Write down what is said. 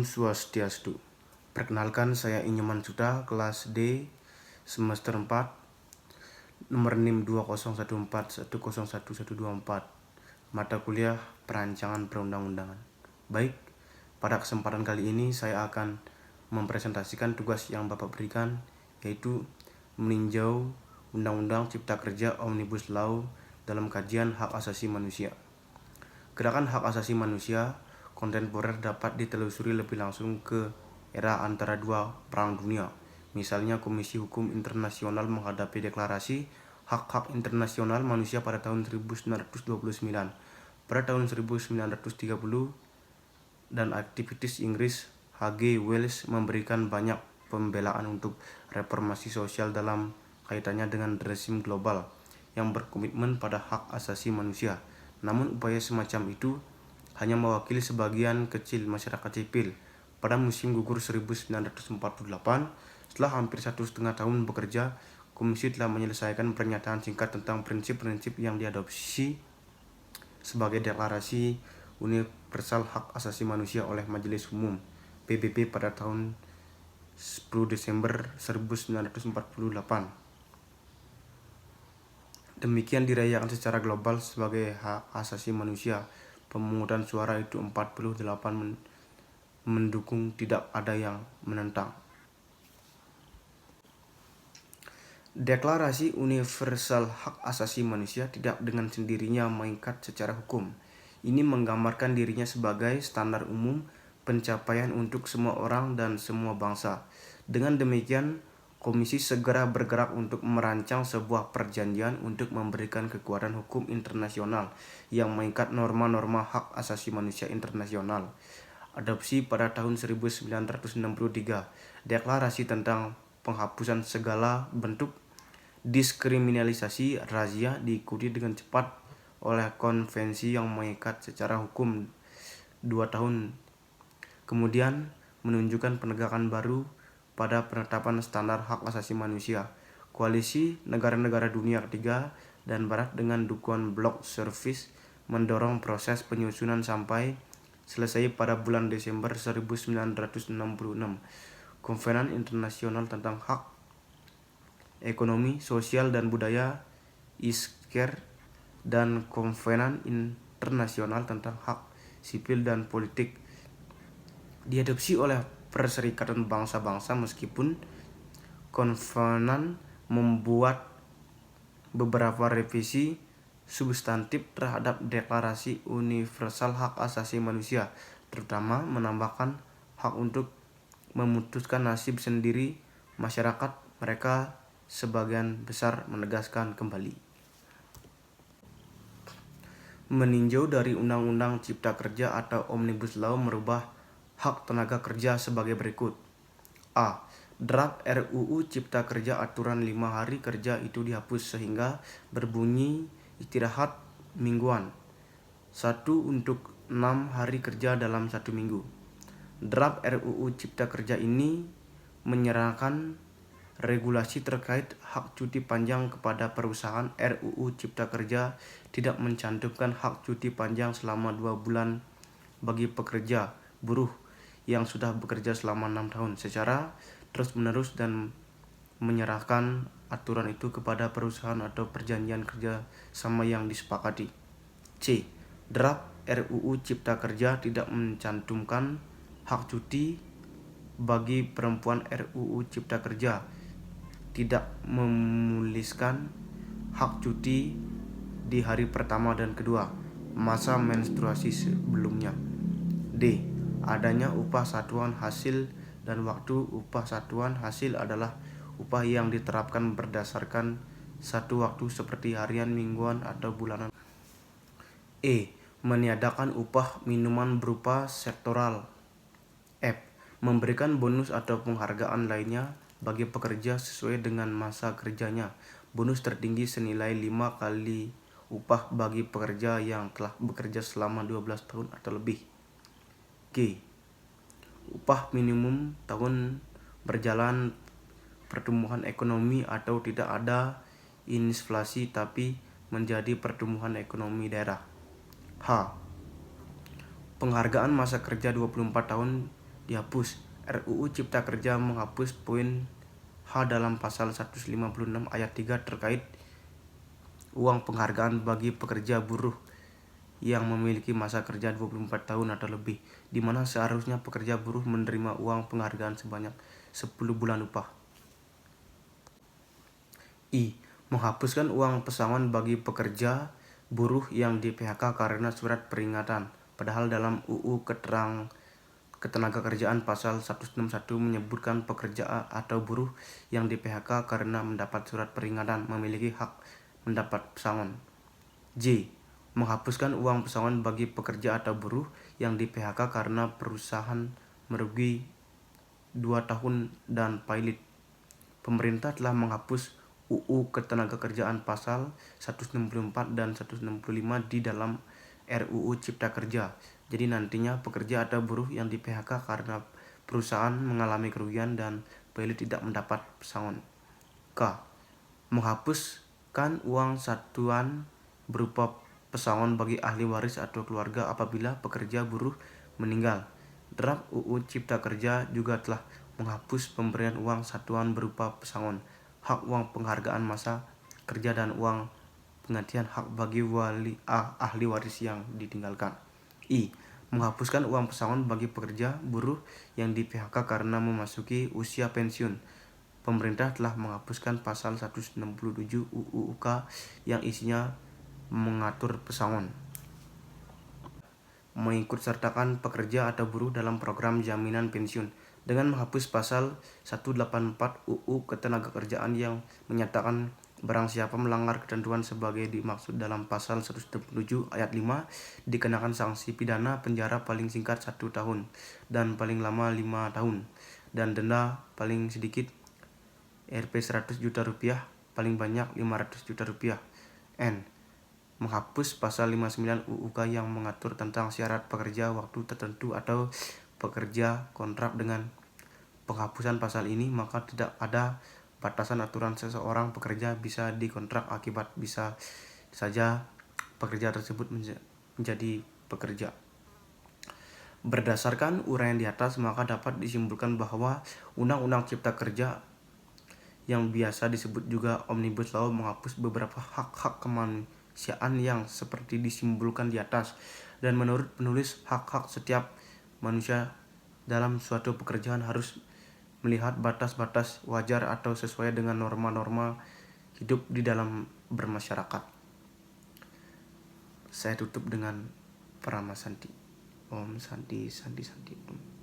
Swastiastu. Perkenalkan, saya Inyoman Suta, kelas D, semester 4, nomor NIM 2014101124, mata kuliah Perancangan Perundang-undangan. Baik, pada kesempatan kali ini saya akan mempresentasikan tugas yang Bapak berikan, yaitu meninjau Undang-Undang Cipta Kerja Omnibus Law dalam kajian hak asasi manusia. Gerakan hak asasi manusia kontemporer dapat ditelusuri lebih langsung ke era antara dua perang dunia. Misalnya, Komisi Hukum Internasional menghadapi deklarasi hak-hak internasional manusia pada tahun 1929. Pada tahun 1930, dan aktivis Inggris H.G. Wells memberikan banyak pembelaan untuk reformasi sosial dalam kaitannya dengan rezim global yang berkomitmen pada hak asasi manusia. Namun upaya semacam itu hanya mewakili sebagian kecil masyarakat sipil. Pada musim gugur 1948, setelah hampir 1,5 tahun bekerja, komisi telah menyelesaikan pernyataan singkat tentang prinsip-prinsip yang diadopsi sebagai Deklarasi Universal Hak Asasi Manusia oleh Majelis Umum PBB pada tahun 10 Desember 1948. Demikian dirayakan secara global sebagai hak asasi manusia. Pemungutan suara itu 48 mendukung, tidak ada yang menentang. Deklarasi Universal Hak Asasi Manusia tidak dengan sendirinya mengikat secara hukum. Ini menggambarkan dirinya sebagai standar umum pencapaian untuk semua orang dan semua bangsa. Dengan demikian, Komisi segera bergerak untuk merancang sebuah perjanjian untuk memberikan kekuatan hukum internasional yang mengikat norma-norma hak asasi manusia internasional. Adopsi pada tahun 1963, deklarasi tentang penghapusan segala bentuk diskriminalisasi razia diikuti dengan cepat oleh konvensi yang mengikat secara hukum 2 tahun kemudian, menunjukkan penegakan baru pada penetapan standar hak asasi manusia. Koalisi negara-negara dunia ketiga dan barat dengan dukungan blok service mendorong proses penyusunan sampai selesai pada bulan Desember 1966. Konvenan Internasional tentang Hak Ekonomi, Sosial, dan Budaya (ISCER) dan Konvenan Internasional tentang Hak Sipil dan Politik diadopsi oleh Perserikatan Bangsa-Bangsa, meskipun konvenan membuat beberapa revisi substantif terhadap Deklarasi Universal Hak Asasi Manusia, terutama menambahkan hak untuk memutuskan nasib sendiri masyarakat mereka. Sebagian besar menegaskan kembali meninjau dari Undang-Undang Cipta Kerja atau Omnibus Law merubah hak tenaga kerja sebagai berikut. A. Draft RUU Cipta Kerja aturan 5 hari kerja itu dihapus sehingga berbunyi istirahat mingguan 1 untuk 6 hari kerja dalam 1 minggu. Draft RUU Cipta Kerja ini menyerahkan regulasi terkait hak cuti panjang kepada perusahaan. RUU Cipta Kerja tidak mencantumkan hak cuti panjang selama 2 bulan bagi pekerja buruh yang sudah bekerja selama 6 tahun secara terus-menerus dan menyerahkan aturan itu kepada perusahaan atau perjanjian kerja sama yang disepakati. C. Draft RUU Cipta Kerja tidak mencantumkan hak cuti bagi perempuan. RUU Cipta Kerja tidak menuliskan hak cuti di hari pertama dan kedua masa menstruasi sebelumnya. D. Adanya upah satuan hasil dan waktu upah satuan hasil adalah upah yang diterapkan berdasarkan satu waktu seperti harian, mingguan, atau bulanan. E. Meniadakan upah minuman berupa sektoral. F. Memberikan bonus atau penghargaan lainnya bagi pekerja sesuai dengan masa kerjanya. Bonus tertinggi senilai 5 kali upah bagi pekerja yang telah bekerja selama 12 tahun atau lebih. G. Upah minimum tahun berjalan pertumbuhan ekonomi atau tidak ada inflasi tapi menjadi pertumbuhan ekonomi daerah. H. Penghargaan masa kerja 24 tahun dihapus. RUU Cipta Kerja menghapus poin H dalam pasal 156 ayat 3 terkait uang penghargaan bagi pekerja buruh yang memiliki masa kerja 24 tahun atau lebih, di mana seharusnya pekerja buruh menerima uang penghargaan sebanyak 10 bulan upah. I. Menghapuskan uang pesangon bagi pekerja buruh yang di PHK karena surat peringatan. Padahal dalam UU Ketenagakerjaan pasal 161 menyebutkan pekerja atau buruh yang di PHK karena mendapat surat peringatan memiliki hak mendapat pesangon. J. Menghapuskan uang pesangon bagi pekerja atau buruh yang di PHK karena perusahaan merugi 2 tahun dan pailit. Pemerintah telah menghapus UU Ketenagakerjaan pasal 164 dan 165 di dalam RUU Cipta Kerja. Jadi nantinya pekerja atau buruh yang di PHK karena perusahaan mengalami kerugian dan pailit tidak mendapat pesangon. K. Menghapuskan uang satuan berupa pesangon bagi ahli waris atau keluarga apabila pekerja buruh meninggal. Draft UU Cipta Kerja juga telah menghapus pemberian uang satuan berupa pesangon, hak uang penghargaan masa kerja dan uang penggantian hak bagi ahli waris yang ditinggalkan. I. Menghapuskan uang pesangon bagi pekerja buruh yang di PHK karena memasuki usia pensiun. Pemerintah telah menghapuskan pasal 167 UU UK yang isinya mengatur pesangon. Mengikutsertakan pekerja atau buruh dalam program jaminan pensiun dengan menghapus pasal 184 UU Ketenagakerjaan yang menyatakan barang siapa melanggar ketentuan sebagai dimaksud dalam pasal 177 ayat 5 dikenakan sanksi pidana penjara paling singkat 1 tahun dan paling lama 5 tahun dan denda paling sedikit Rp 100 juta rupiah, paling banyak 500 juta rupiah. N. Menghapus pasal 59 UUK yang mengatur tentang syarat pekerja waktu tertentu atau pekerja kontrak. Dengan penghapusan pasal ini maka tidak ada batasan aturan seseorang pekerja bisa dikontrak akibat bisa saja pekerja tersebut menjadi pekerja. Berdasarkan uraian di atas maka dapat disimpulkan bahwa Undang-Undang Cipta Kerja yang biasa disebut juga Omnibus Law menghapus beberapa hak-hak kemanusiaan yang seperti disimpulkan di atas, dan menurut penulis hak-hak setiap manusia dalam suatu pekerjaan harus melihat batas-batas wajar atau sesuai dengan norma-norma hidup di dalam bermasyarakat. Saya tutup dengan Paramasanti. Om Santi Santi Santi Om.